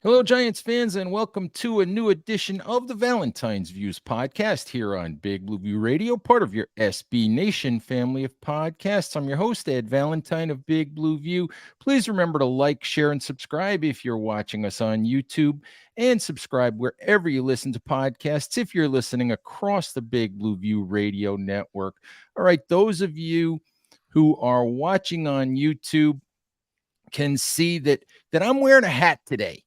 Hello, Giants fans, and welcome to a new edition of the Valentine's Views podcast here on Big Blue View Radio, part of your SB Nation family of podcasts. I'm your host, Ed Valentine of Big Blue View. Please remember to like, share, and subscribe if you're watching us on YouTube, and subscribe wherever you listen to podcasts if you're listening across the Big Blue View Radio network. All right, those of you who are watching on YouTube can see that I'm wearing a hat today.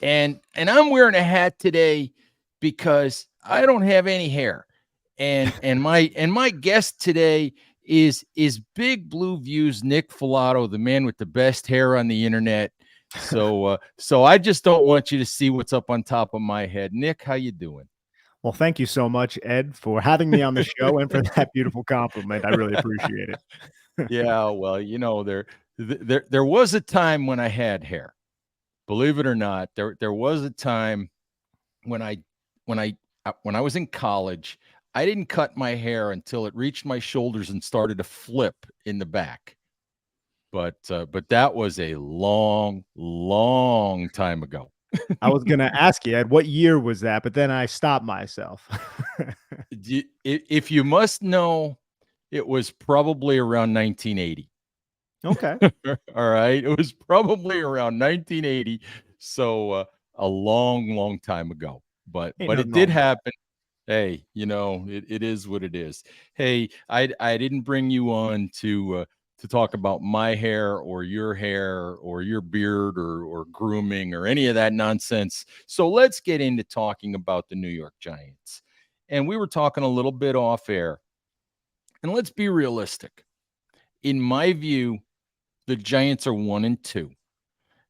And I'm wearing a hat today because I don't have any hair. And my guest today is Big Blue View's Nick Falato, the man with the best hair on the internet. So I just don't want you to see what's up on top of my head. Nick, how you doing? Well, thank you so much, Ed, for having me on the show and for that beautiful compliment. I really appreciate it. Yeah, well, there was a time when I had hair. Believe it or not, there was a time when I was in college, I didn't cut my hair until it reached my shoulders and started to flip in the back. But that was a long, long time ago. I was going to ask you, Ed, what year was that? But then I stopped myself. If you must know, it was probably around 1980. Okay. All right. It was probably around 1980. So a long, long time ago. But it did happen. Hey, it is what it is. Hey, I didn't bring you on to talk about my hair or your beard or grooming or any of that nonsense. So let's get into talking about the New York Giants. And we were talking a little bit off air. And let's be realistic. In my view, the Giants are 1-2.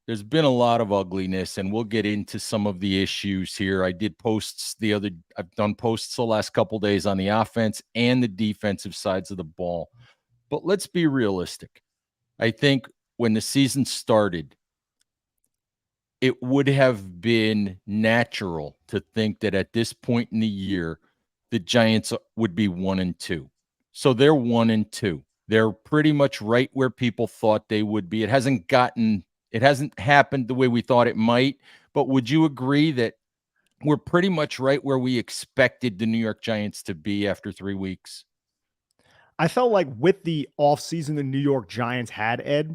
There's been a lot of ugliness, and we'll get into some of the issues here. I've done posts the last couple days on the offense and the defensive sides of the ball. But let's be realistic. I think when the season started, it would have been natural to think that at this point in the year, the Giants would be 1-2. So they're 1-2. They're pretty much right where people thought they would be. It hasn't happened the way we thought it might, but would you agree that we're pretty much right where we expected the New York Giants to be after 3 weeks? I felt like with the offseason the New York Giants had, Ed,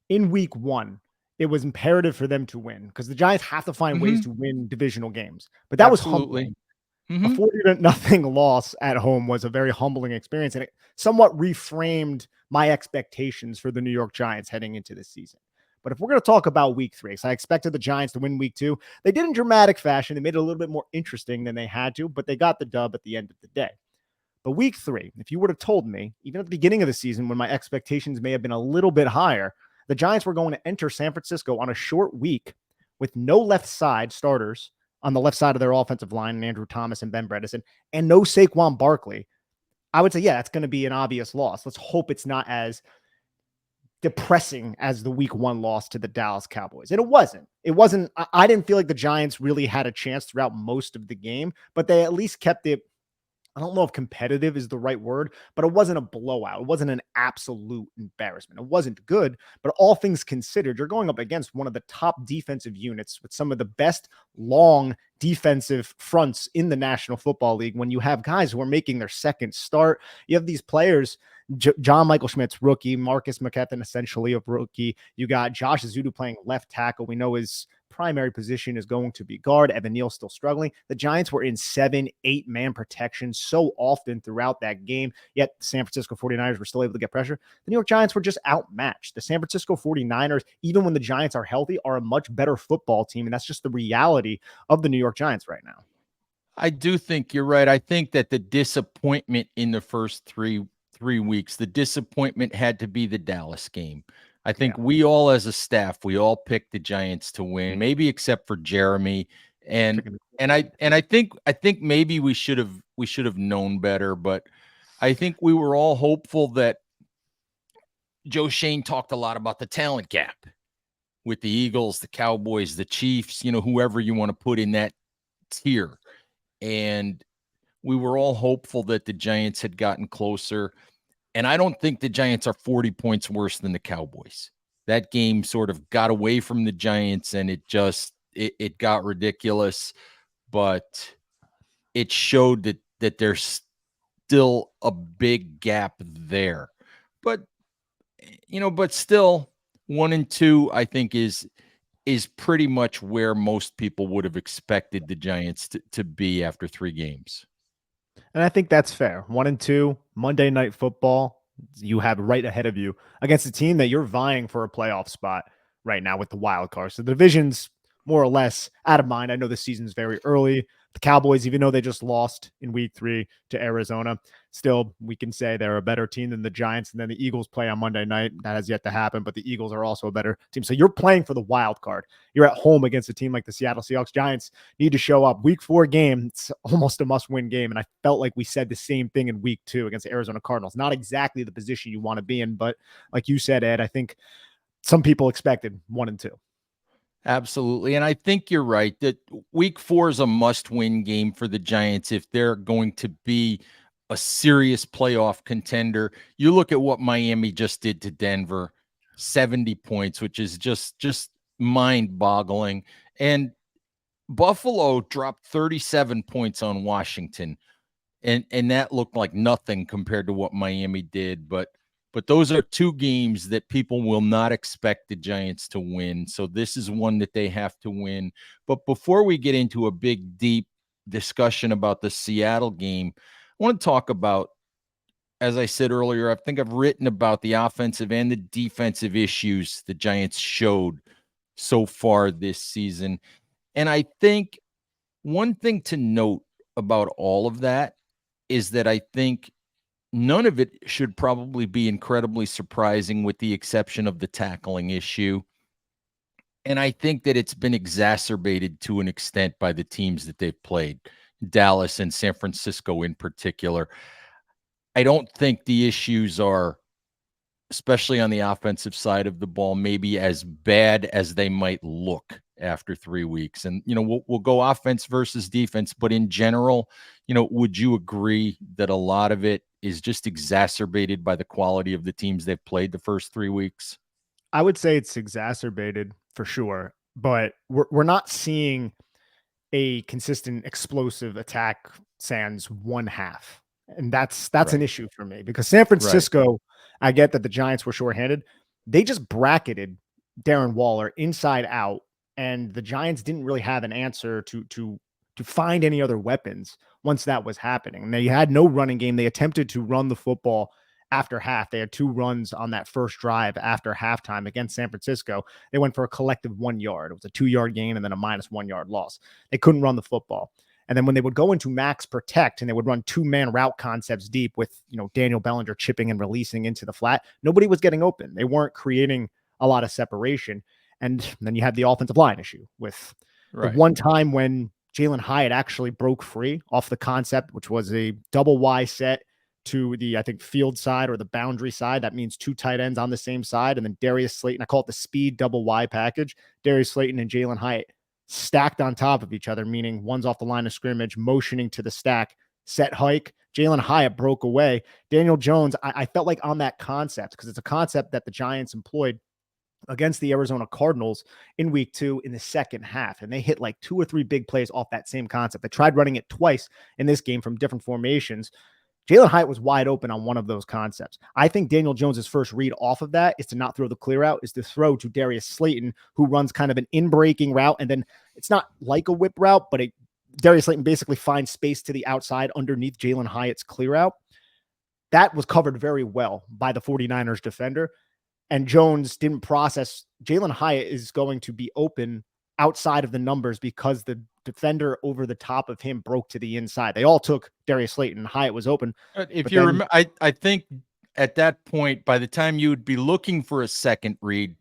in week 1, it was imperative for them to win because the Giants have to find ways to win divisional games. But that was humbling. A 40-0 loss at home was a very humbling experience, and it somewhat reframed my expectations for the New York Giants heading into this season. But if we're going to talk about week 3, so I expected the Giants to win week 2. They did in dramatic fashion. They made it a little bit more interesting than they had to, but they got the dub at the end of the day. But week 3, if you would have told me, even at the beginning of the season when my expectations may have been a little bit higher, the Giants were going to enter San Francisco on a short week with no left side starters on the left side of their offensive line, Andrew Thomas and Ben Bredeson, and no Saquon Barkley, I would say, yeah, that's going to be an obvious loss. Let's hope it's not as depressing as the week 1 loss to the Dallas Cowboys. And it wasn't, I didn't feel like the Giants really had a chance throughout most of the game, but they at least kept it. I don't know if competitive is the right word, but it wasn't a blowout. It wasn't an absolute embarrassment. It wasn't good, but all things considered, you're going up against one of the top defensive units with some of the best long defensive fronts in the National Football League. When you have guys who are making their second start, you have these players, John Michael Schmidt's rookie, Marcus McKethan, essentially a rookie. You got Josh Azudu playing left tackle. We know his primary position is going to be guard. Evan Neal still struggling. The Giants were in 7-8 man protection so often throughout that game, yet the San Francisco 49ers were still able to get pressure. The New York Giants were just outmatched. The San Francisco 49ers, even when the Giants are healthy, are a much better football team, and that's just the reality of the New York Giants right now. I do think you're right. I think that the disappointment in the first three weeks, the disappointment had to be the Dallas game. I think we all, as a staff, we all picked the Giants to win, maybe except for Jeremy. And I think maybe we should have known better, but I think we were all hopeful that Joe Shane talked a lot about the talent gap with the Eagles, the Cowboys, the Chiefs, whoever you want to put in that tier. And we were all hopeful that the Giants had gotten closer. And I don't think the Giants are 40 points worse than the Cowboys. That game sort of got away from the Giants, and it it got ridiculous, but it showed that there's still a big gap there. But but still 1-2, I think is pretty much where most people would have expected the Giants to be after 3 games. And I think that's fair. 1-2, Monday Night Football, you have right ahead of you against a team that you're vying for a playoff spot right now with the wild card. So the division's more or less out of mind. I know the season's very early. The Cowboys, even though they just lost in week 3 to Arizona, still we can say they're a better team than the Giants. And then the Eagles play on Monday night. That has yet to happen, but the Eagles are also a better team. So you're playing for the wild card. You're at home against a team like the Seattle Seahawks. Giants need to show up. Week 4 game, it's almost a must-win game. And I felt like we said the same thing in week 2 against the Arizona Cardinals. Not exactly the position you want to be in, but like you said, Ed, I think some people expected 1-2. Absolutely. And I think you're right that week 4 is a must-win game for the Giants if they're going to be a serious playoff contender. You look at what Miami just did to Denver, 70 points, which is just mind-boggling. And Buffalo dropped 37 points on Washington. And that looked like nothing compared to what Miami did, but those are 2 games that people will not expect the Giants to win. So this is one that they have to win. But before we get into a big, deep discussion about the Seattle game, I want to talk about, as I said earlier, I think I've written about the offensive and the defensive issues the Giants showed so far this season. And I think one thing to note about all of that is that I think none of it should probably be incredibly surprising with the exception of the tackling issue. And I think that it's been exacerbated to an extent by the teams that they've played, Dallas and San Francisco in particular. I don't think the issues are, especially on the offensive side of the ball, maybe as bad as they might look after 3 weeks. And, we'll go offense versus defense, but in general, would you agree that a lot of it is just exacerbated by the quality of the teams they've played the first 3 weeks? I would say it's exacerbated for sure, but we're not seeing a consistent explosive attack sans one half. And that's an Right. issue for me because San Right. Francisco, I get that the Giants were shorthanded. They just bracketed Darren Waller inside out, and the Giants didn't really have an answer to find any other weapons once that was happening. And they had no running game. They attempted to run the football after half. They had 2 runs on that first drive after halftime against San Francisco. They went for a collective 1 yard. It was a 2-yard gain and then a -1 yard loss. They couldn't run the football. And then when they would go into max protect and they would run 2-man route concepts deep with, Daniel Bellinger chipping and releasing into the flat, nobody was getting open. They weren't creating a lot of separation. And then you had the offensive line issue with the Right. one time when Jalen Hyatt actually broke free off the concept, which was a double Y set to the, I think, field side or the boundary side. That means 2 tight ends on the same side. And then Darius Slayton, I call it the speed double Y package. Darius Slayton and Jalen Hyatt stacked on top of each other, meaning one's off the line of scrimmage, motioning to the stack, set hike. Jalen Hyatt broke away. Daniel Jones, I felt like on that concept, because it's a concept that the Giants employed against the Arizona Cardinals in week 2 in the second half. And they hit like 2 or 3 big plays off that same concept. They tried running it twice in this game from different formations. Jalen Hyatt was wide open on one of those concepts. I think Daniel Jones's first read off of that is to not throw the clear out, is to throw to Darius Slayton, who runs kind of an in-breaking route. And then it's not like a whip route, but Darius Slayton basically finds space to the outside underneath Jalen Hyatt's clear out. That was covered very well by the 49ers defender. And Jones didn't process. Jalen Hyatt is going to be open outside of the numbers because the defender over the top of him broke to the inside. They all took Darius Slayton and Hyatt was open. If you remember, I think at that point, by the time you would be looking for a second read,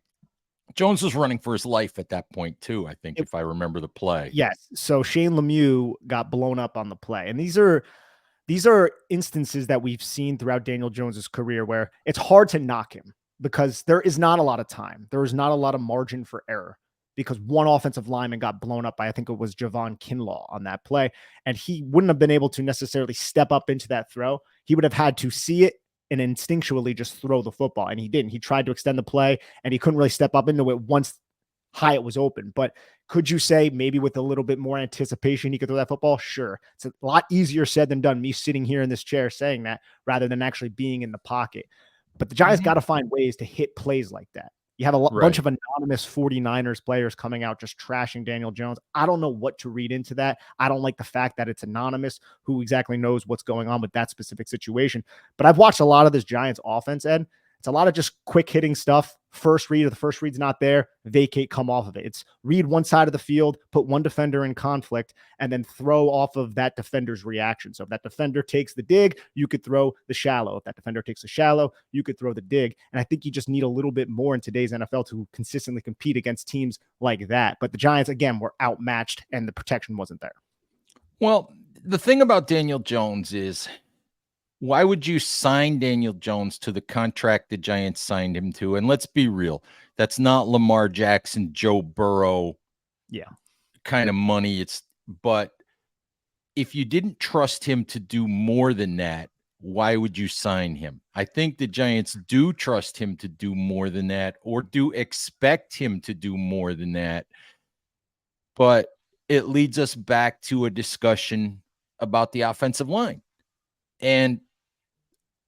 Jones was running for his life at that point too, I think, if I remember the play. Yes. So Shane Lemieux got blown up on the play. And these are instances that we've seen throughout Daniel Jones's career where it's hard to knock him because there is not a lot of time. There is not a lot of margin for error because one offensive lineman got blown up by, I think it was Javon Kinlaw on that play. And he wouldn't have been able to necessarily step up into that throw. He would have had to see it and instinctually just throw the football. And he didn't. He tried to extend the play and he couldn't really step up into it once Hyatt was open. But could you say maybe with a little bit more anticipation he could throw that football? Sure. It's a lot easier said than done, me sitting here in this chair saying that rather than actually being in the pocket. But the Giants got to find ways to hit plays like that. You have a bunch of anonymous 49ers players coming out just trashing Daniel Jones. I don't know what to read into that. I don't like the fact that it's anonymous. Who exactly knows what's going on with that specific situation? But I've watched a lot of this Giants offense, Ed. It's a lot of just quick hitting stuff. First read, or the first read's not there, vacate, come off of it. It's read one side of the field, put one defender in conflict, and then throw off of that defender's reaction. So if that defender takes the dig, you could throw the shallow. If that defender takes the shallow, you could throw the dig. And I think you just need a little bit more in today's NFL to consistently compete against teams like that. But the Giants, again, were outmatched and the protection wasn't there. Well, the thing about Daniel Jones is, why would you sign Daniel Jones to the contract the Giants signed him to? And let's be real, that's not Lamar Jackson, Joe Burrow, kind of money. But if you didn't trust him to do more than that, why would you sign him? I think the Giants do trust him to do more than that, or do expect him to do more than that. But it leads us back to a discussion about the offensive line. And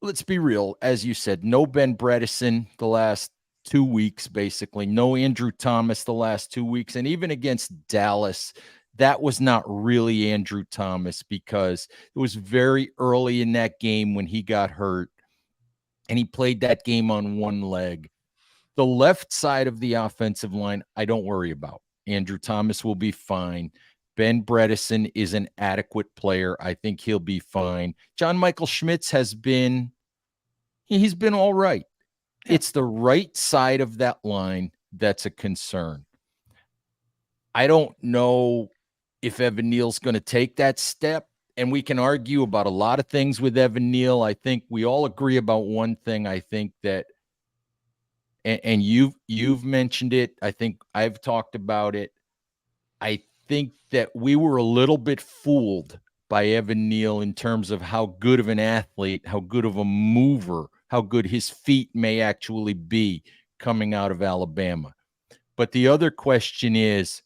let's be real, as you said, no Ben Bredeson the last 2 weeks, basically. No Andrew Thomas the last 2 weeks. And even against Dallas, that was not really Andrew Thomas, because it was very early in that game when he got hurt, and he played that game on one leg. The left side of the offensive line, I don't worry about. Andrew Thomas will be fine. Ben Bredeson is an adequate player. I think he'll be fine. John Michael Schmitz he's been all right. Yeah. It's the right side of that line that's a concern. I don't know if Evan Neal's going to take that step, and we can argue about a lot of things with Evan Neal. I think we all agree about one thing. I think that, and you've mentioned it, I think I've talked about it, I think that we were a little bit fooled by Evan Neal in terms of how good of an athlete, how good of a mover, how good his feet may actually be coming out of Alabama. But the other question is,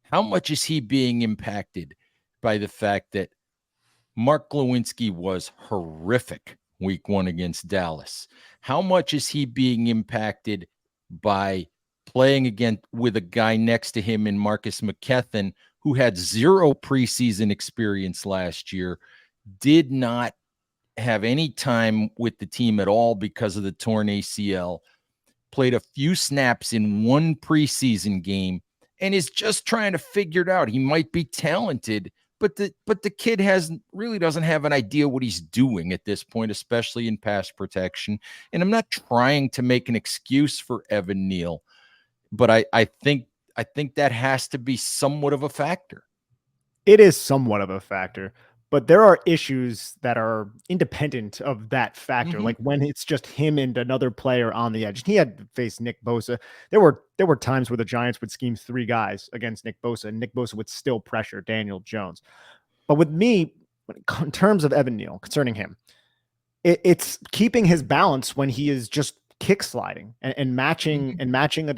how much is he being impacted by the fact that Mark Glowinski was horrific week 1 against Dallas? How much is he being impacted by playing again with a guy next to him in Marcus McKethan, who had 0 preseason experience last year, did not have any time with the team at all because of the torn ACL, played a few snaps in 1 preseason game, and is just trying to figure it out. He might be talented, but the kid really doesn't have an idea what he's doing at this point, especially in pass protection. And I'm not trying to make an excuse for Evan Neal, but I think that has to be somewhat of a factor. It is somewhat of a factor, but there are issues that are independent of that factor. Like when it's just him and another player on the edge. He had faced Nick Bosa. There were times where the Giants would scheme 3 guys against Nick Bosa, and Nick Bosa would still pressure Daniel Jones. But with me, in terms of Evan Neal, concerning him, it's keeping his balance when he is just kick sliding and matching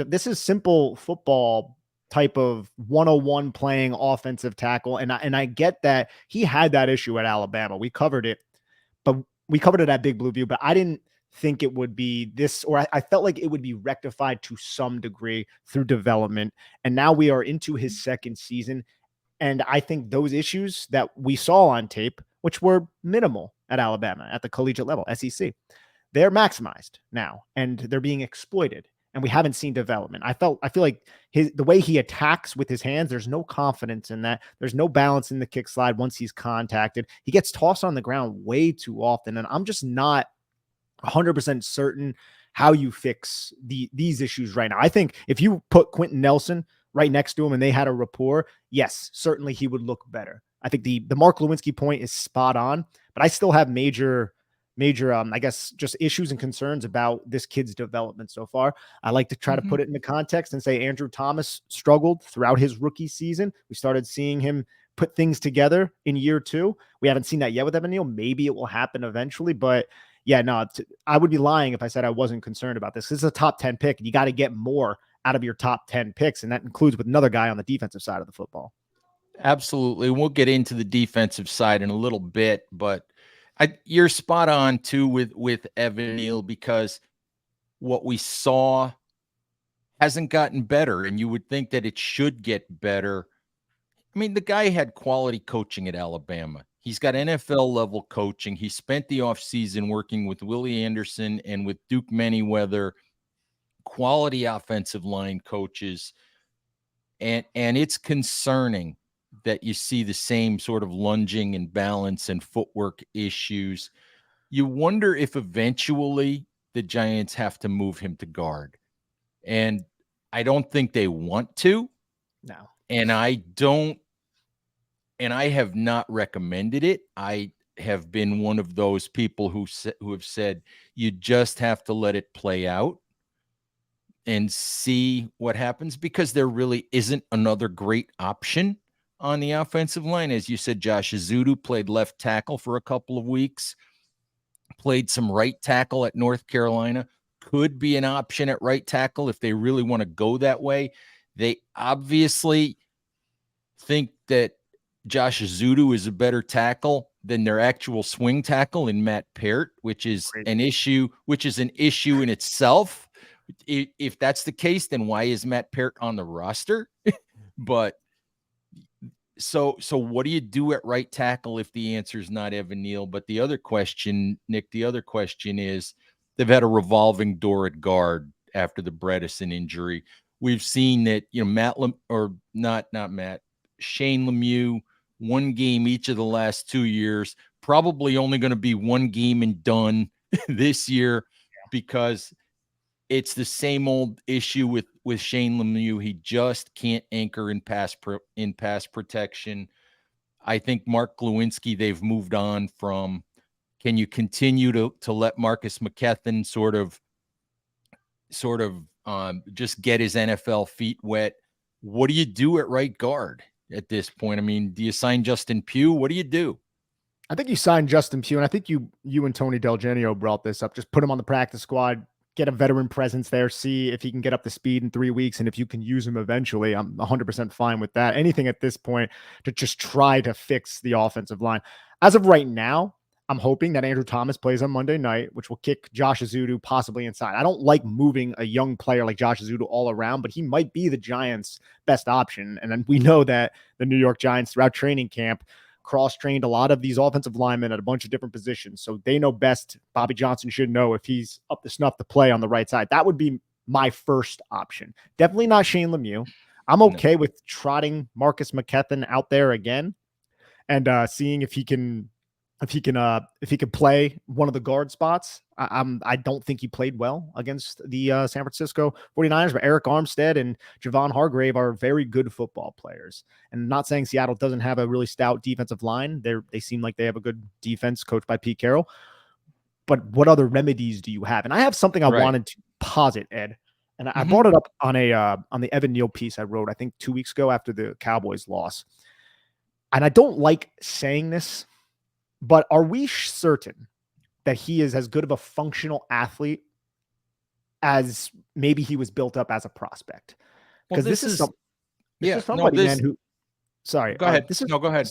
this is simple football type of 101 playing offensive tackle. And I get that he had that issue at Alabama. We covered it at Big Blue View, but I didn't think it would be this, or I felt like it would be rectified to some degree through development. And now we are into his second season. And I think those issues that we saw on tape, which were minimal at Alabama at the collegiate level, SEC, they're maximized now and they're being exploited. And we haven't seen development. I feel like the way he attacks with his hands, there's no confidence in that. There's no balance in the kick slide once he's contacted. He gets tossed on the ground way too often. And I'm just not 100% certain how you fix these issues right now. I think if you put Quentin Nelson right next to him and they had a rapport, yes, certainly he would look better. I think the Mark Lewinsky point is spot on, but I still have major, I guess, just issues and concerns about this kid's development so far. I like to try to put it into context and say Andrew Thomas struggled throughout his rookie season. We started seeing him put things together in year 2. We haven't seen that yet with Evan Neal. Maybe it will happen eventually, but yeah, no, I would be lying if I said I wasn't concerned about this. This is a top 10 pick. You got to get more out of your top 10 picks. And that includes with another guy on the defensive side of the football. Absolutely. We'll get into the defensive side in a little bit, but you're spot on too with Evan Neal, because what we saw hasn't gotten better, and you would think that it should get better. I mean, the guy had quality coaching at Alabama. He's got NFL level coaching. He spent the offseason working with Willie Anderson and with Duke Manyweather, quality offensive line coaches. And it's concerning that you see the same sort of lunging and balance and footwork issues. You wonder if eventually the Giants have to move him to guard. And I don't think they want to. No. And I have not recommended it. I have been one of those people who have said you just have to let it play out and see what happens, because there really isn't another great option on the offensive line. As you said, Josh Ezeudu played left tackle for a couple of weeks, played some right tackle at North Carolina, could be an option at right tackle if they really want to go that way. They obviously think that Josh Ezeudu is a better tackle than their actual swing tackle in Matt Peart, which is an issue in itself. If that's the case, then why is Matt Peart on the roster? But so what do you do at right tackle if the answer is not Evan Neal? But the other question, Nick, is they've had a revolving door at guard after the Bredesen injury. We've seen that, Shane Lemieux, one game each of the last 2 years, probably only going to be one game and done this year, because it's the same old issue with Shane Lemieux. He just can't anchor in pass protection. I think Mark Glowinski, they've moved on from. Can you continue to let Marcus McKethan sort of just get his NFL feet wet? What do you do at right guard at this point? I mean, do you sign Justin Pugh? What do you do? I think you signed Justin Pugh, and I think you and Tony Del Genio brought this up. Just put him on the practice squad, get a veteran presence there, see if he can get up to speed in 3 weeks, and if you can use him eventually. I'm 100% fine with that. Anything at this point to just try to fix the offensive line. As of right now, I'm hoping that Andrew Thomas plays on Monday night, which will kick Josh Ezeudu possibly inside. I don't like moving a young player like Josh Ezeudu all around, but he might be the Giants' best option. And then we know that the New York Giants throughout training camp cross-trained a lot of these offensive linemen at a bunch of different positions. So they know best. Bobby Johnson should know if he's up to snuff to play on the right side. That would be my first option. Definitely not Shane Lemieux. I'm okay with trotting Marcus McKethan out there again and seeing if he can play one of the guard spots. I don't think he played well against the San Francisco 49ers, but Eric Armstead and Javon Hargrave are very good football players. And I'm not saying Seattle doesn't have a really stout defensive line. They seem like they have a good defense coached by Pete Carroll. But what other remedies do you have? And I have something I wanted to posit, Ed. And I brought it up on the Evan Neal piece I wrote, I think 2 weeks ago after the Cowboys loss. And I don't like saying this, but are we certain that he is as good of a functional athlete as maybe he was built up as a prospect? Because this is somebody, man, who. Sorry, go ahead. Go ahead.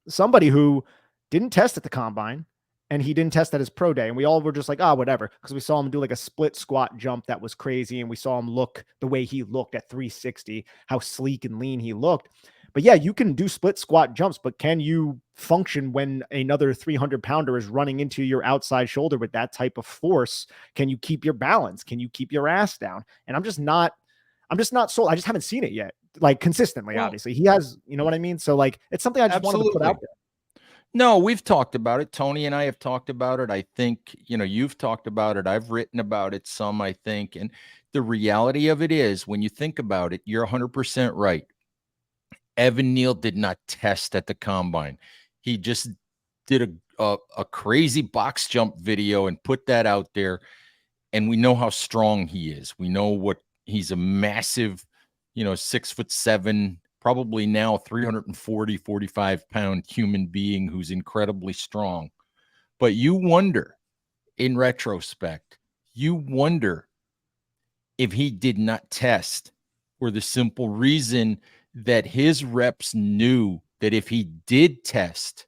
Somebody who didn't test at the combine, and he didn't test at his pro day, and we all were just like, whatever, because we saw him do like a split squat jump that was crazy, and we saw him look the way he looked at 360, how sleek and lean he looked. But yeah, you can do split squat jumps, but can you function when another 300-pounder is running into your outside shoulder with that type of force? Can you keep your balance? Can you keep your ass down? And I'm just not sold. I just haven't seen it yet, like consistently. Well, obviously he has, you know what I mean? So like, it's something I just wanted to put out there. No, we've talked about it. Tony and I have talked about it. I think, you've talked about it. I've written about it some, I think. And the reality of it is, when you think about it, you're 100% right. Evan Neal did not test at the combine. He just did a crazy box jump video and put that out there. And we know how strong he is. We know he's a massive, 6'7", probably now 45 human being who's incredibly strong. But you wonder, in retrospect, if he did not test for the simple reason that his reps knew that if he did test,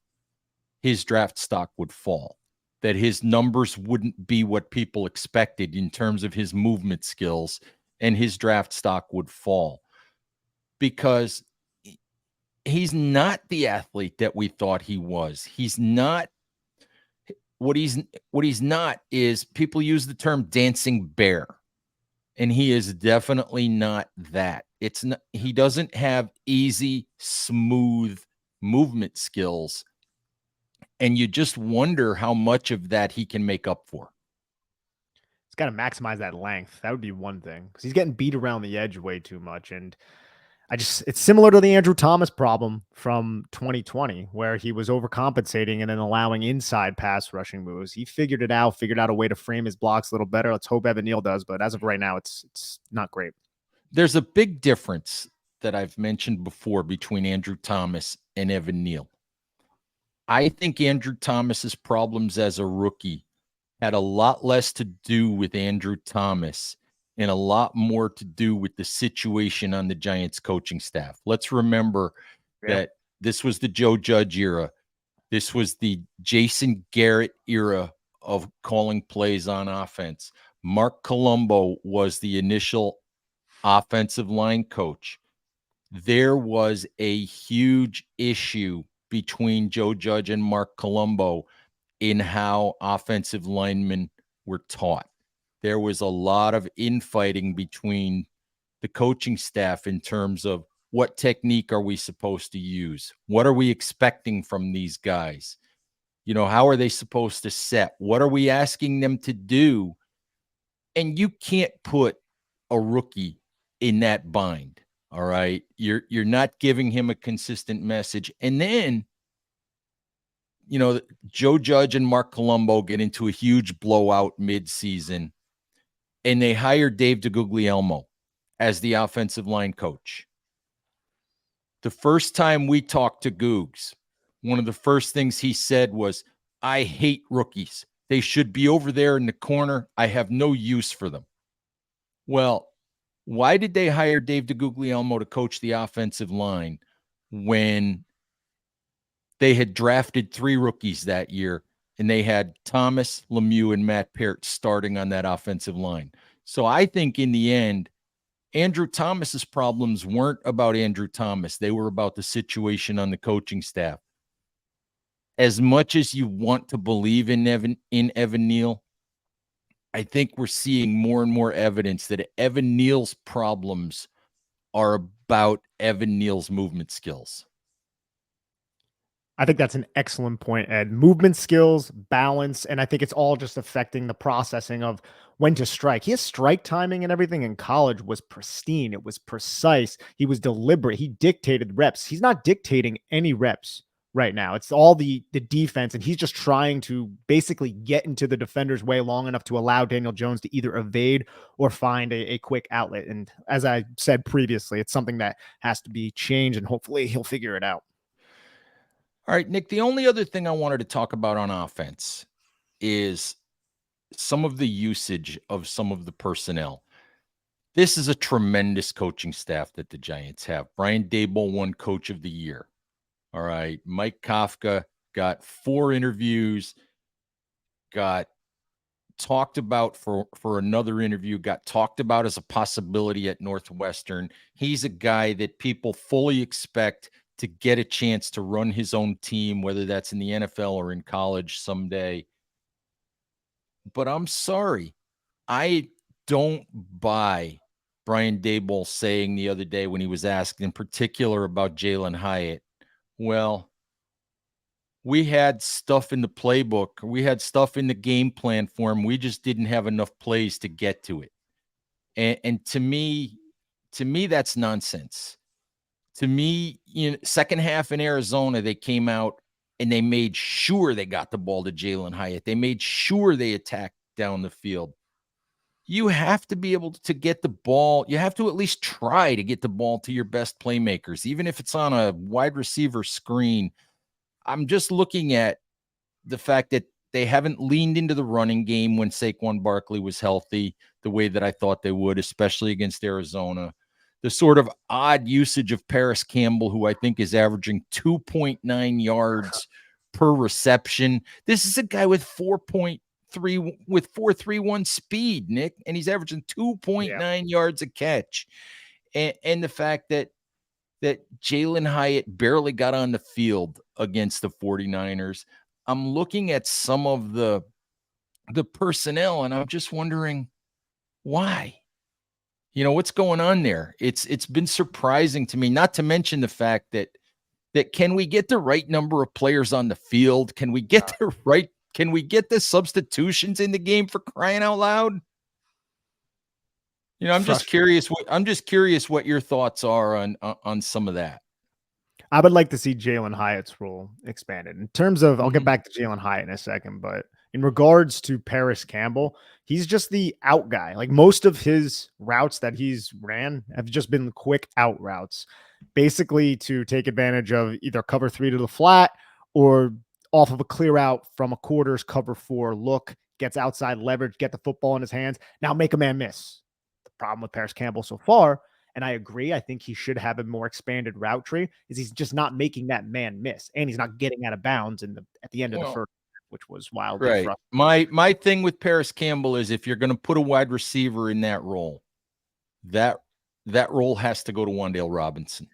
his draft stock would fall, that his numbers wouldn't be what people expected in terms of his movement skills, and his draft stock would fall because he's not the athlete that we thought he was. He's not what he's not is, people use the term dancing bear, and he is definitely not that. It's not, he doesn't have easy, smooth movement skills, and you just wonder how much of that he can make up for. He's got to maximize that length. That would be one thing, because he's getting beat around the edge way too much. And it's similar to the Andrew Thomas problem from 2020, where he was overcompensating and then allowing inside pass rushing moves. He figured out a way to frame his blocks a little better. Let's hope Evan Neal does, but as of right now, it's not great. There's a big difference that I've mentioned before between Andrew Thomas and Evan Neal. I think Andrew Thomas's problems as a rookie had a lot less to do with Andrew Thomas and a lot more to do with the situation on the Giants coaching staff. Let's remember that this was the Joe Judge era. This was the Jason Garrett era of calling plays on offense. Mark Colombo was the initial offensive line coach. There was a huge issue between Joe Judge and Mark Colombo in how offensive linemen were taught. There was a lot of infighting between the coaching staff in terms of what technique are we supposed to use? What are we expecting from these guys? You know, how are they supposed to set? What are we asking them to do? And you can't put a rookie in that bind. All right. You're not giving him a consistent message. And then, you know, Joe Judge and Mark Colombo get into a huge blowout midseason, and they hired Dave DeGuglielmo as the offensive line coach. The first time we talked to Googs, one of the first things he said was, I hate rookies. They should be over there in the corner. I have no use for them. Well, why did they hire Dave DeGuglielmo to coach the offensive line when they had drafted 3 rookies that year and they had Thomas, Lemieux, and Matt Peart starting on that offensive line? So I think in the end, Andrew Thomas's problems weren't about Andrew Thomas. They were about the situation on the coaching staff. As much as you want to believe in Evan Neal, I think we're seeing more and more evidence that Evan Neal's problems are about Evan Neal's movement skills. I think that's an excellent point, Ed. Movement skills, balance, and I think it's all just affecting the processing of when to strike. His strike timing and everything in college was pristine. It was precise. He was deliberate. He dictated reps. He's not dictating any reps right now. It's all the defense, and he's just trying to basically get into the defender's way long enough to allow Daniel Jones to either evade or find a quick outlet. And as I said previously, it's something that has to be changed, and hopefully he'll figure it out. All right, Nick, the only other thing I wanted to talk about on offense is some of the usage of some of the personnel. This is a tremendous coaching staff that the Giants have. Brian Daboll won Coach of the Year. All right, Mike Kafka got 4 interviews, got talked about for another interview, got talked about as a possibility at Northwestern. He's a guy that people fully expect to get a chance to run his own team, whether that's in the NFL or in college someday. But I'm sorry, I don't buy Brian Daboll saying the other day when he was asked in particular about Jalen Hyatt, well, we had stuff in the playbook, we had stuff in the game plan for him. We just didn't have enough plays to get to it. And to me, that's nonsense. To me, second half in Arizona, they came out and they made sure they got the ball to Jalen Hyatt. They made sure they attacked down the field. You have to be able to get the ball. You have to at least try to get the ball to your best playmakers, even if it's on a wide receiver screen. I'm just looking at the fact that they haven't leaned into the running game when Saquon Barkley was healthy the way that I thought they would, especially against Arizona. the sort of odd usage of Paris Campbell, who I think is averaging 2.9 yards per reception. This is a guy with 4.31 speed, Nick, and he's averaging 2.9 yards a catch. And the fact that Jalen Hyatt barely got on the field against the 49ers. I'm looking at some of the personnel, and I'm just wondering why. What's going on there? It's been surprising to me, not to mention the fact that can we get the right number of players on the field? Can we get the substitutions in the game, for crying out loud? I'm just curious what your thoughts are on some of that. I would like to see Jalen Hyatt's role expanded. In terms of, I'll get back to Jalen Hyatt in a second, but in regards to Paris Campbell, he's just the out guy. Like, most of his routes that he's ran have just been quick out routes, basically to take advantage of either cover 3 to the flat or off of a clear out from a quarters cover 4 look, gets outside leverage, get the football in his hands. Now make a man miss. The problem with Paris Campbell so far, and I agree, I think he should have a more expanded route tree, is he's just not making that man miss, and he's not getting out of bounds at the end of the first, which was wildly frustrating. My thing with Paris Campbell is, if you're going to put a wide receiver in that role, that role has to go to Wan'Dale Robinson.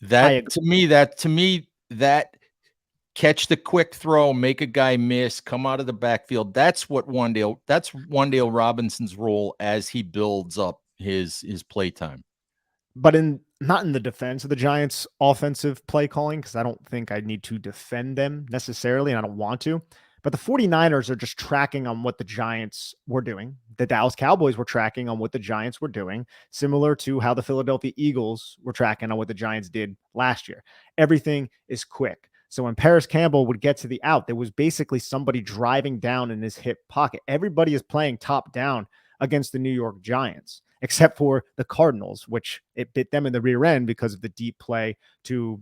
That to me, catch the quick throw, make a guy miss, come out of the backfield. That's Wan'Dale Robinson's role as he builds up his play time. But not in the defense of the Giants' offensive play calling, because I don't think I need to defend them necessarily, and I don't want to. But the 49ers are just tracking on what the Giants were doing. The Dallas Cowboys were tracking on what the Giants were doing, similar to how the Philadelphia Eagles were tracking on what the Giants did last year. Everything is quick. So when Paris Campbell would get to the out, there was basically somebody driving down in his hip pocket. Everybody is playing top down against the New York Giants, except for the Cardinals, which it bit them in the rear end because of the deep play to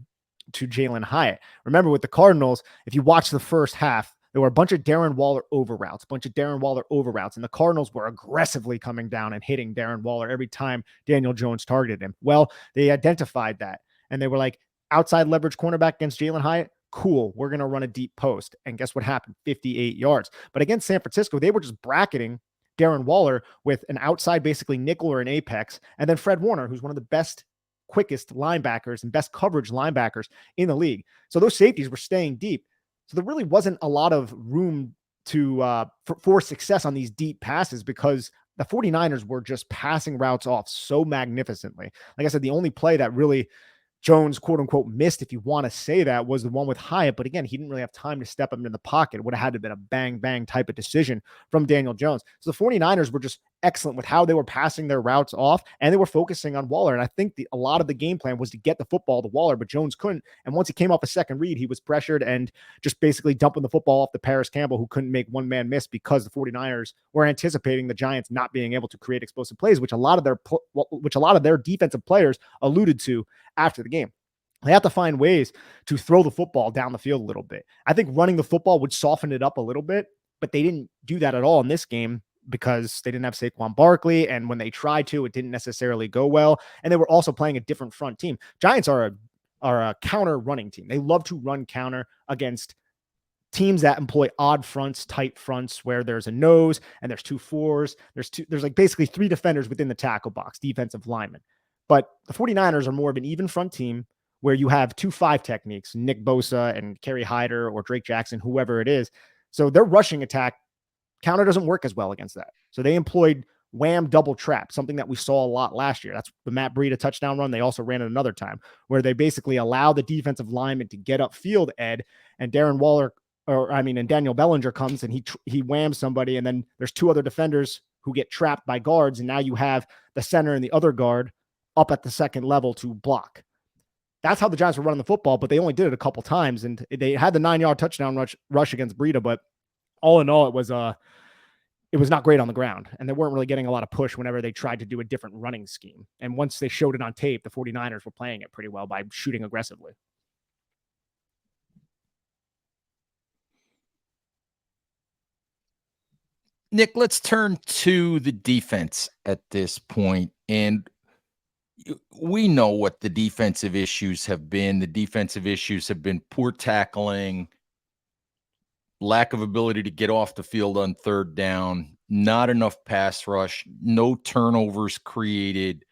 Jalen Hyatt. Remember, with the Cardinals, if you watch the first half, there were a bunch of Darren Waller over routes, and the Cardinals were aggressively coming down and hitting Darren Waller every time Daniel Jones targeted him. Well, they identified that, and they were like, outside leverage cornerback against Jalen Hyatt, cool, we're going to run a deep post. And guess what happened? 58 yards. But against San Francisco, they were just bracketing Darren Waller with an outside, basically nickel or an apex, and then Fred Warner, who's one of the best, quickest linebackers and best coverage linebackers in the league. So those safeties were staying deep. So there really wasn't a lot of room for success on these deep passes, because the 49ers were just passing routes off so magnificently. Like I said, the only play that really Jones, quote unquote, missed, if you want to say that, was the one with Hyatt. But again, he didn't really have time to step up into the pocket. It would have had to have been a bang, bang type of decision from Daniel Jones. So the 49ers were just excellent with how they were passing their routes off, and they were focusing on Waller. And I think a lot of the game plan was to get the football to Waller, but Jones couldn't. And once he came off a second read, he was pressured and just basically dumping the football off to Paris Campbell, who couldn't make one man miss, because the 49ers were anticipating the Giants not being able to create explosive plays, which a lot of their defensive players alluded to after the game. They have to find ways to throw the football down the field a little bit. I think running the football would soften it up a little bit, but they didn't do that at all in this game, because they didn't have Saquon Barkley, and when they tried to, it didn't necessarily go well. And they were also playing a different front team. Giants are a counter running team. They love to run counter against teams that employ odd fronts, tight fronts, where there's a nose and there's 2 4s. There's like basically 3 defenders within the tackle box, defensive linemen. But the 49ers are more of an even front team, where you have 2-5 techniques, Nick Bosa and Kerry Hyder or Drake Jackson, whoever it is. So their rushing attack counter doesn't work as well against that. So they employed wham double trap, something that we saw a lot last year. That's the Matt Breida touchdown run. They also ran it another time, where they basically allow the defensive lineman to get upfield, Ed, and and Daniel Bellinger comes and he whams somebody, and then there's 2 other defenders who get trapped by guards, and now you have the center and the other guard up at the second level to block. That's how the Giants were running the football, but they only did it a couple times, and they had the 9-yard touchdown rush against Breida. But all in all, it was not great on the ground, and they weren't really getting a lot of push whenever they tried to do a different running scheme. And once they showed it on tape, the 49ers were playing it pretty well by shooting aggressively. Nick, let's turn to the defense at this point. And we know what the defensive issues have been. The defensive issues have been poor tackling, lack of ability to get off the field on third down, not enough pass rush, no turnovers created.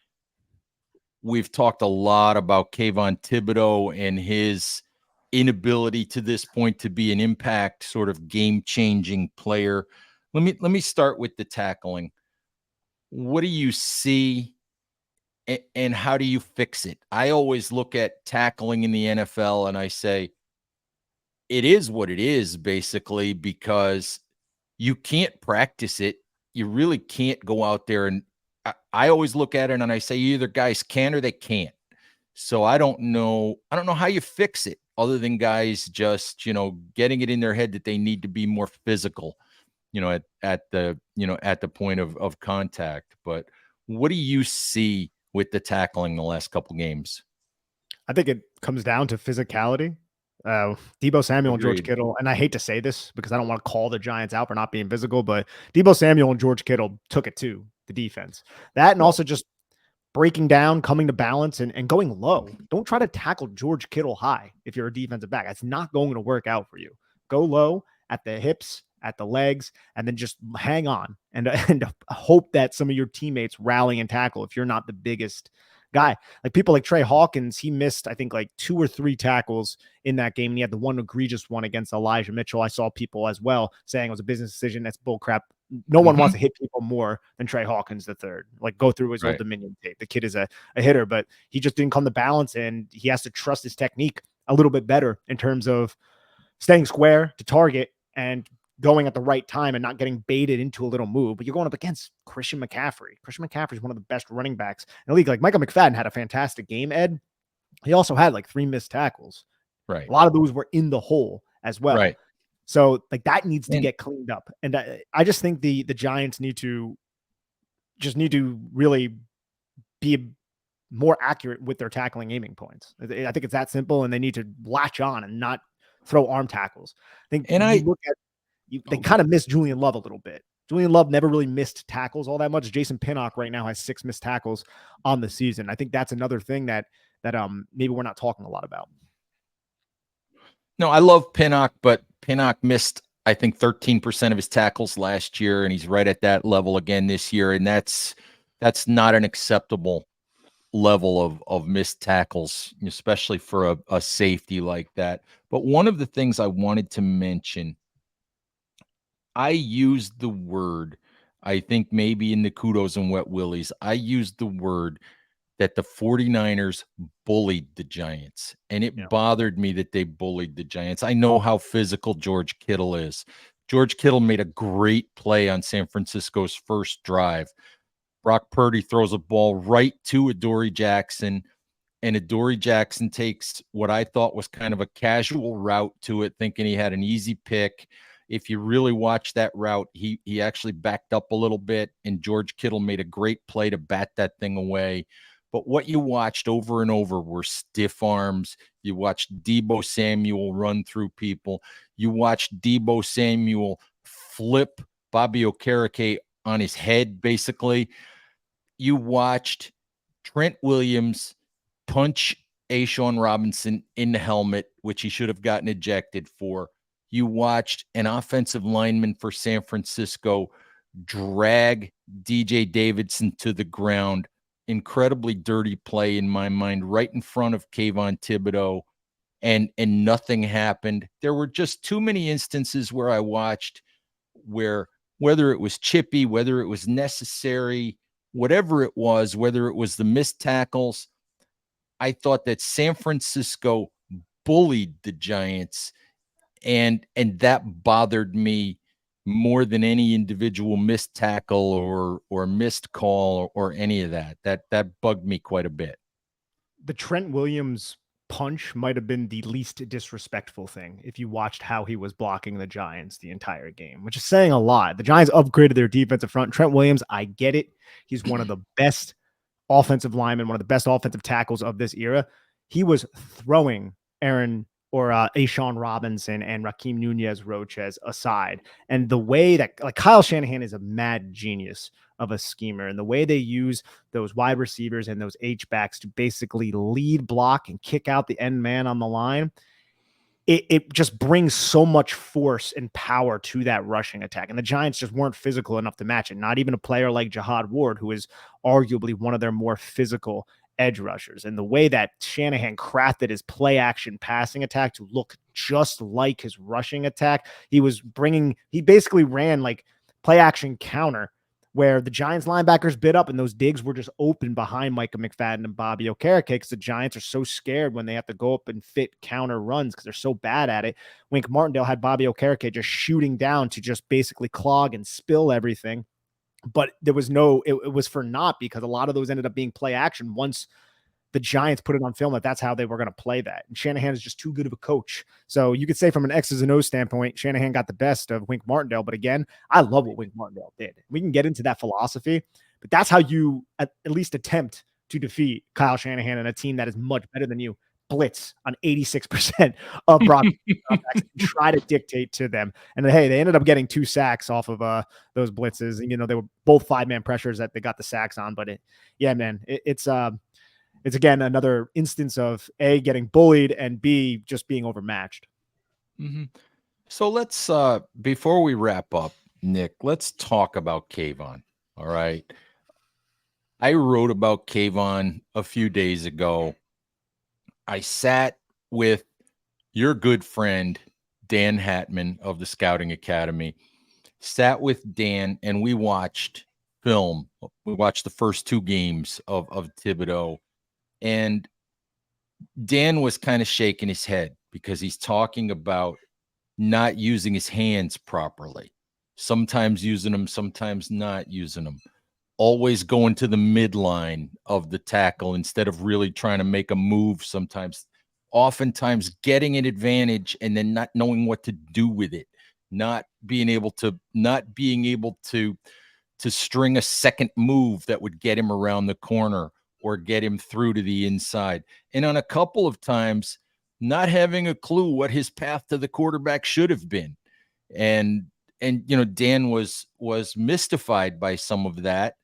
We've talked a lot about Kayvon Thibodeaux and his inability to this point to be an impact sort of game-changing player. Let me start with the tackling. What do you see and how do you fix it? I always look at tackling in the NFL and I say, it is what it is, basically, because you can't practice it. You really can't go out there and I always look at it and I say either guys can or they can't. So I don't know how you fix it other than guys just, getting it in their head that they need to be more physical, at the point of contact. But what do you see with the tackling the last couple games? I think it comes down to physicality. Deebo Samuel and George Agreed. Kittle, and I hate to say this because I don't want to call the Giants out for not being physical, but Deebo Samuel and George Kittle took it to the defense. That and Well, also just breaking down, coming to balance, and going low. Don't try to tackle George Kittle high if you're a defensive back. That's not going to work out for you. Go low at the hips, at the legs, and then just hang on and hope that some of your teammates rally and tackle if you're not the biggest guy. Like people like Trey Hawkins, he missed, I think, like 2 or 3 tackles in that game. And he had the one egregious one against Elijah Mitchell. I saw people as well saying it was a business decision. That's bullcrap. No one wants to hit people more than Trey Hawkins the third. Like go through his old Dominion tape. The kid is a hitter, but he just didn't come to balance, and he has to trust his technique a little bit better in terms of staying square to target and going at the right time and not getting baited into a little move. But you're going up against Christian McCaffrey. Christian McCaffrey is one of the best running backs in the league. Like Michael McFadden had a fantastic game, Ed. He also had like 3 missed tackles. Right. A lot of those were in the hole as well. Right. So like that needs to get cleaned up. And I just think the Giants need to really be more accurate with their tackling aiming points. I think it's that simple, and they need to latch on and not throw arm tackles. I think they kind of miss Julian Love a little bit. Julian Love never really missed tackles all that much. Jason Pinnock right now has 6 missed tackles on the season. I think that's another thing that maybe we're not talking a lot about. No, I love Pinnock, but Pinnock missed, I think, 13% of his tackles last year, and he's right at that level again this year. And that's not an acceptable level of missed tackles, especially for a safety like that. But one of the things I wanted to mention, I used the word, I think maybe in the kudos and wet willies, I used the word that the 49ers bullied the Giants. And it bothered me that they bullied the Giants. I know how physical George Kittle is. George Kittle made a great play on San Francisco's first drive. Brock Purdy throws a ball right to Adoree Jackson, and Adoree Jackson takes what I thought was kind of a casual route to it, thinking he had an easy pick. If you really watch that route, he actually backed up a little bit, and George Kittle made a great play to bat that thing away. But what you watched over and over were stiff arms. You watched Deebo Samuel run through people. You watched Deebo Samuel flip Bobby Okereke on his head, basically. You watched Trent Williams punch A'Shawn Robinson in the helmet, which he should have gotten ejected for. You watched an offensive lineman for San Francisco drag DJ Davidson to the ground. Incredibly dirty play in my mind, right in front of Kayvon Thibodeaux, and nothing happened. There were just too many instances where I watched where, whether it was chippy, whether it was necessary, whatever it was, whether it was the missed tackles, I thought that San Francisco bullied the Giants, and that bothered me more than any individual missed tackle or missed call or any of that. That bugged me quite a bit. The Trent Williams punch might have been the least disrespectful thing if you watched how he was blocking the Giants the entire game, which is saying a lot. The Giants upgraded their defensive front. Trent Williams, I get it. He's one of the best offensive linemen, one of the best offensive tackles of this era. He was throwing Aaron or Ashawn Robinson and Raheem Nunez Roches aside. And the way that, like, Kyle Shanahan is a mad genius of a schemer, and the way they use those wide receivers and those H-backs to basically lead, block, and kick out the end man on the line, it just brings so much force and power to that rushing attack. And the Giants just weren't physical enough to match it. Not even a player like Jihad Ward, who is arguably one of their more physical edge rushers. And the way that Shanahan crafted his play action passing attack to look just like his rushing attack, he basically ran like play action counter, where the Giants linebackers bit up and those digs were just open behind Micah McFadden and Bobby Okereke, because the Giants are so scared when they have to go up and fit counter runs because they're so bad at it. Wink Martindale had Bobby Okereke just shooting down to just basically clog and spill everything. But there was it was for naught, because a lot of those ended up being play action once the Giants put it on film that that's how they were going to play that. And Shanahan is just too good of a coach. So you could say from an X's and O's standpoint, Shanahan got the best of Wink Martindale. But again, I love what Wink Martindale did. We can get into that philosophy, but that's how you at least attempt to defeat Kyle Shanahan and a team that is much better than you. Blitz on 86% of Brock and try to dictate to them. And hey, they ended up getting 2 sacks off of those blitzes. And, they were both 5-man pressures that they got the sacks on. But it's again another instance of A, getting bullied, and B, just being overmatched. Mm-hmm. So let's before we wrap up, Nick, let's talk about Kayvon. All right. I wrote about Kayvon a few days ago. I sat with your good friend, Dan Hatman of the Scouting Academy, sat with Dan, and we watched film. We watched the first 2 games of Thibodeaux, and Dan was kind of shaking his head because he's talking about not using his hands properly, sometimes using them, sometimes not using them, always going to the midline of the tackle instead of really trying to make a move, oftentimes getting an advantage and then not knowing what to do with it, not being able to string a second move that would get him around the corner or get him through to the inside. And on a couple of times, not having a clue what his path to the quarterback should have been. And Dan was mystified by some of that,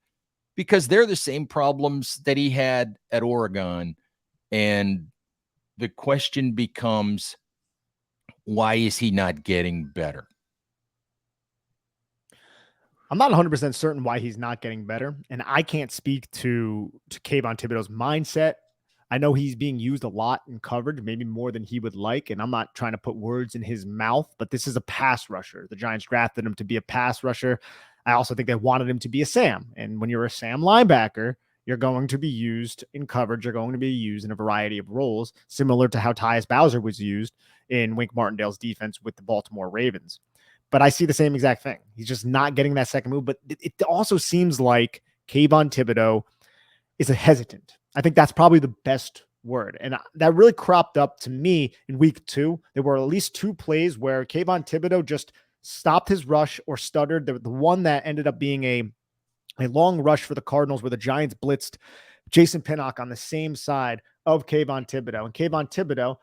because they're the same problems that he had at Oregon. And the question becomes, why is he not getting better? I'm not 100% certain why he's not getting better, and I can't speak to Kayvon Thibodeaux's mindset. I know he's being used a lot in coverage, maybe more than he would like, and I'm not trying to put words in his mouth, but this is a pass rusher. The Giants drafted him to be a pass rusher. I also think they wanted him to be a Sam, and when you're a Sam linebacker, you're going to be used in coverage. You're going to be used in a variety of roles, similar to how Tyus Bowser was used in Wink Martindale's defense with the Baltimore Ravens. But I see the same exact thing. He's just not getting that second move. But it also seems like Kayvon Thibodeaux is a hesitant. I think that's probably the best word. And that really cropped up to me in week 2. There were at least 2 plays where Kayvon Thibodeaux just stopped his rush or stuttered. The one that ended up being a long rush for the Cardinals, where the Giants blitzed Jason Pinnock on the same side of Kayvon Thibodeaux. And Kayvon Thibodeaux,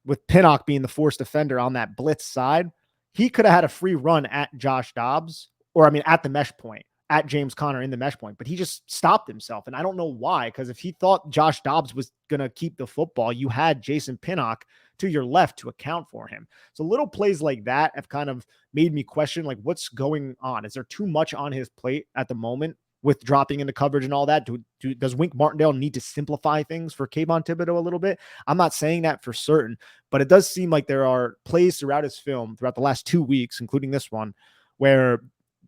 with Pinnock being the forced defender on that blitz side, he could have had a free run at Josh Dobbs, at the mesh point, at James Conner in the mesh point, but he just stopped himself. And I don't know why, because if he thought Josh Dobbs was going to keep the football, you had Jason Pinnock to your left to account for him. So little plays like that have kind of made me question, like, what's going on? Is there too much on his plate at the moment with dropping into coverage and all that? Does Wink Martindale need to simplify things for Kayvon Thibodeaux a little bit? I'm not saying that for certain, but it does seem like there are plays throughout his film, throughout the last 2 weeks, including this one, where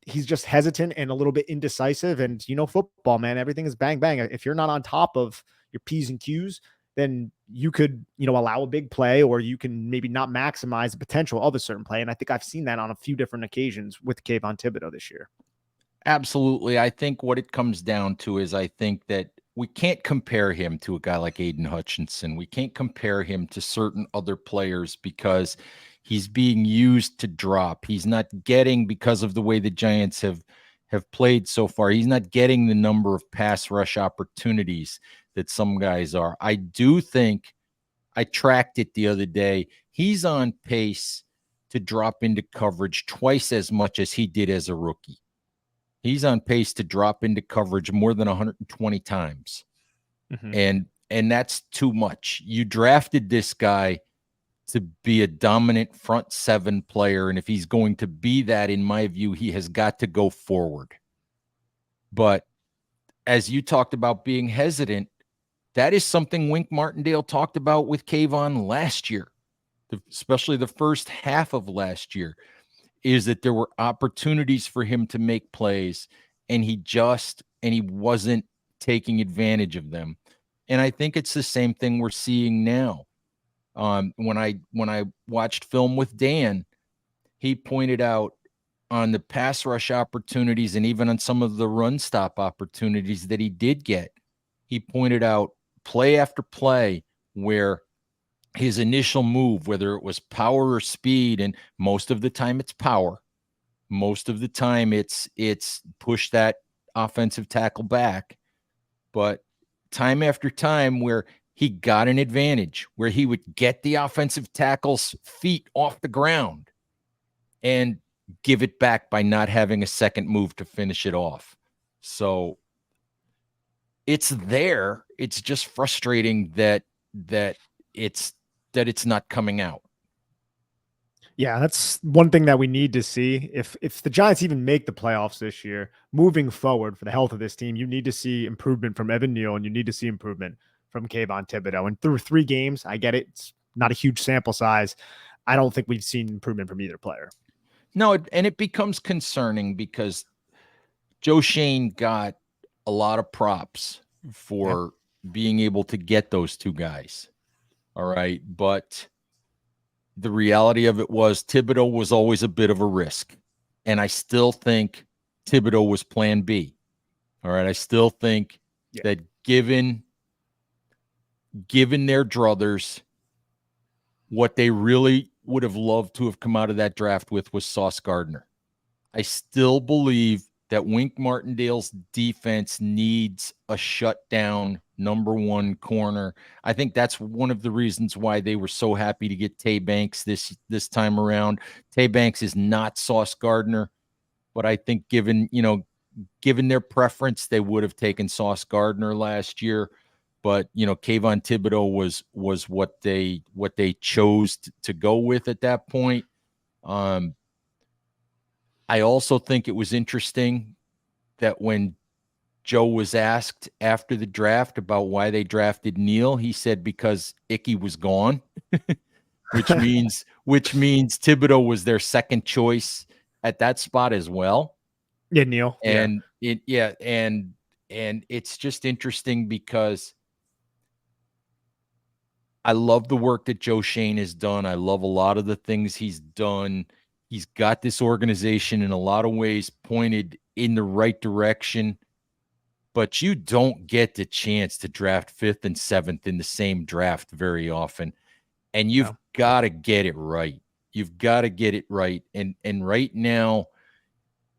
he's just hesitant and a little bit indecisive. And, football, man, everything is bang, bang. If you're not on top of your P's and Q's, then you could, allow a big play, or you can maybe not maximize the potential of a certain play. And I think I've seen that on a few different occasions with Kayvon Thibodeaux this year. Absolutely. I think what it comes down to is, I think that we can't compare him to a guy like Aiden Hutchinson. We can't compare him to certain other players because he's being used to drop. He's not getting, because of the way the Giants have played so far, he's not getting the number of pass rush opportunities that some guys are. I do think I tracked it the other day. He's on pace to drop into coverage twice as much as he did as a rookie. He's on pace to drop into coverage more than 120 times. And that's too much. You drafted this guy to be a dominant front seven player. And if he's going to be that, in my view, he has got to go forward. But as you talked about being hesitant, that is something Wink Martindale talked about with Kayvon last year, especially the first half of last year, is that there were opportunities for him to make plays, and he wasn't taking advantage of them. And I think it's the same thing we're seeing now. When I watched film with Dan, he pointed out on the pass rush opportunities and even on some of the run stop opportunities that he did get, he pointed out play after play where his initial move, whether it was power or speed, and most of the time it's power, most of the time it's push that offensive tackle back, but time after time where he got an advantage, where he would get the offensive tackle's feet off the ground and give it back by not having a second move to finish it off. So it's there. It's just frustrating that it's not coming out. Yeah, that's one thing that we need to see. If the Giants even make the playoffs this year, moving forward for the health of this team, you need to see improvement from Evan Neal and you need to see improvement from Kayvon Thibodeaux. And through 3 games, I get it. It's not a huge sample size. I don't think we've seen improvement from either player. No, and it becomes concerning because Joe Schoen got a lot of props for being able to get those 2 guys. All right. But the reality of it was Thibodeaux was always a bit of a risk. And I still think Thibodeaux was plan B. All right. I still think that given their druthers, what they really would have loved to have come out of that draft with was Sauce Gardner. I still believe that Wink Martindale's defense needs a shutdown number 1 corner. I think that's one of the reasons why they were so happy to get Tay Banks this time around. Tay Banks is not Sauce Gardner, but I think given their preference, they would have taken Sauce Gardner last year. But Kayvon Thibodeaux was what they chose to go with at that point. I also think it was interesting that when Joe was asked after the draft about why they drafted Neal, he said because Ickey was gone, which means Thibodeaux was their second choice at that spot as well. Yeah, Neal. And and it's just interesting because I love the work that Joe Schoen has done. I love a lot of the things he's done. He's got this organization in a lot of ways pointed in the right direction, but you don't get the chance to draft 5th and 7th in the same draft very often. And you've got to get it right. You've got to get it right. And right now,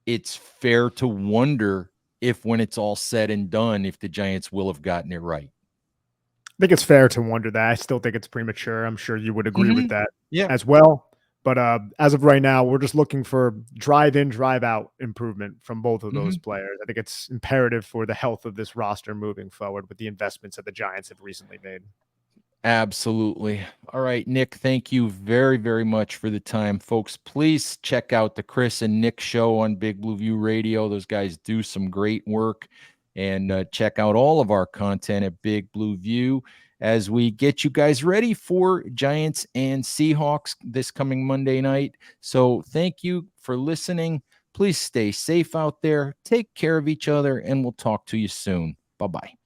it's fair to wonder if when it's all said and done, if the Giants will have gotten it right. I think it's fair to wonder that. I still think it's premature. I'm sure you would agree with that as well. But as of right now, we're just looking for drive in, drive out improvement from both of those players. I think it's imperative for the health of this roster moving forward with the investments that the Giants have recently made. Absolutely. All right, Nick, thank you very, very much for the time. Folks, please check out the Chris and Nick show on Big Blue View Radio. Those guys do some great work. And check out all of our content at Big Blue View as we get you guys ready for Giants and Seahawks this coming Monday night. So thank you for listening. Please stay safe out there. Take care of each other, and we'll talk to you soon. Bye-bye.